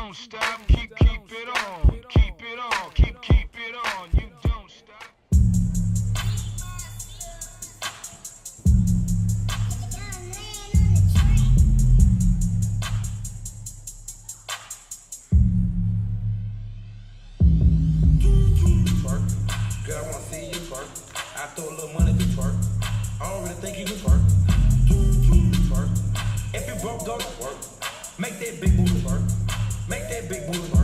don't stop, keep it on, keep it on, keep it on, you don't stop. Twerk, girl, I wanna see you twerk. I throw a little money to twerk. I don't really think you can twerk. Twerk. If you broke, go to work. Make that big booty twerk. Make that big booty twerk.